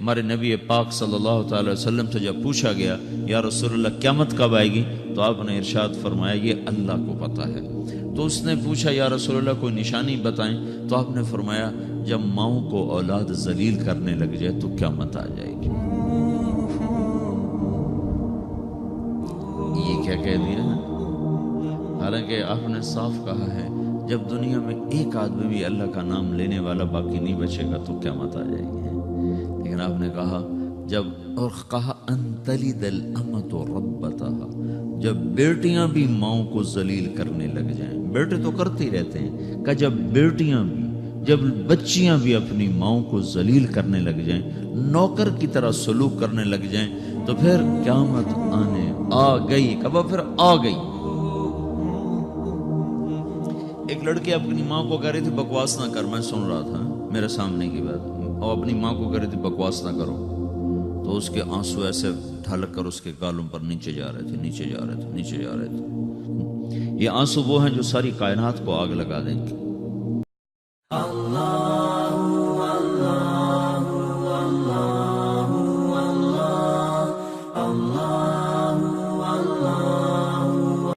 ہمارے نبی پاک صلی اللہ تعالی وسلم سے جب پوچھا گیا یا رسول اللہ قیامت کب آئے گی، تو آپ نے ارشاد فرمایا یہ اللہ کو پتہ ہے۔ تو اس نے پوچھا یا رسول اللہ کوئی نشانی بتائیں، تو آپ نے فرمایا جب ماؤں کو اولاد ذلیل کرنے لگ جائے تو قیامت آ جائے گی۔ یہ کیا کہہ دیا ہے؟ حالانکہ آپ نے صاف کہا ہے جب دنیا میں ایک آدمی بھی اللہ کا نام لینے والا باقی نہیں بچے گا تو قیامت آ جائے گی۔ لیکن آپ نے کہا جب، اور کہا ان تلد الامۃ ربتها، جب بیٹیاں بھی ماؤں کو ذلیل کرنے لگ جائیں، بیٹے تو کرتے ہی رہتے ہیں، کہ جب بیٹیاں بھی، جب بچیاں بھی اپنی ماؤں کو ذلیل کرنے لگ جائیں، نوکر کی طرح سلوک کرنے لگ جائیں، تو پھر قیامت آنے آ گئی۔ کب؟ پھر آ گئی۔ ایک لڑکی اپنی ماں کو کہہ رہی تھی بکواس نہ کر، میں سن رہا تھا میرے سامنے کی بات، اور اپنی ماں کو کہہ رہی تھی بکواس نہ کرو، تو اس کے آنسو ایسے ڈھلک کر اس کے گالوں پر نیچے جا رہے تھے، نیچے جا رہے تھے، نیچے جا رہے تھے۔ یہ آنسو وہ ہیں جو ساری کائنات کو آگ لگا دیں گے۔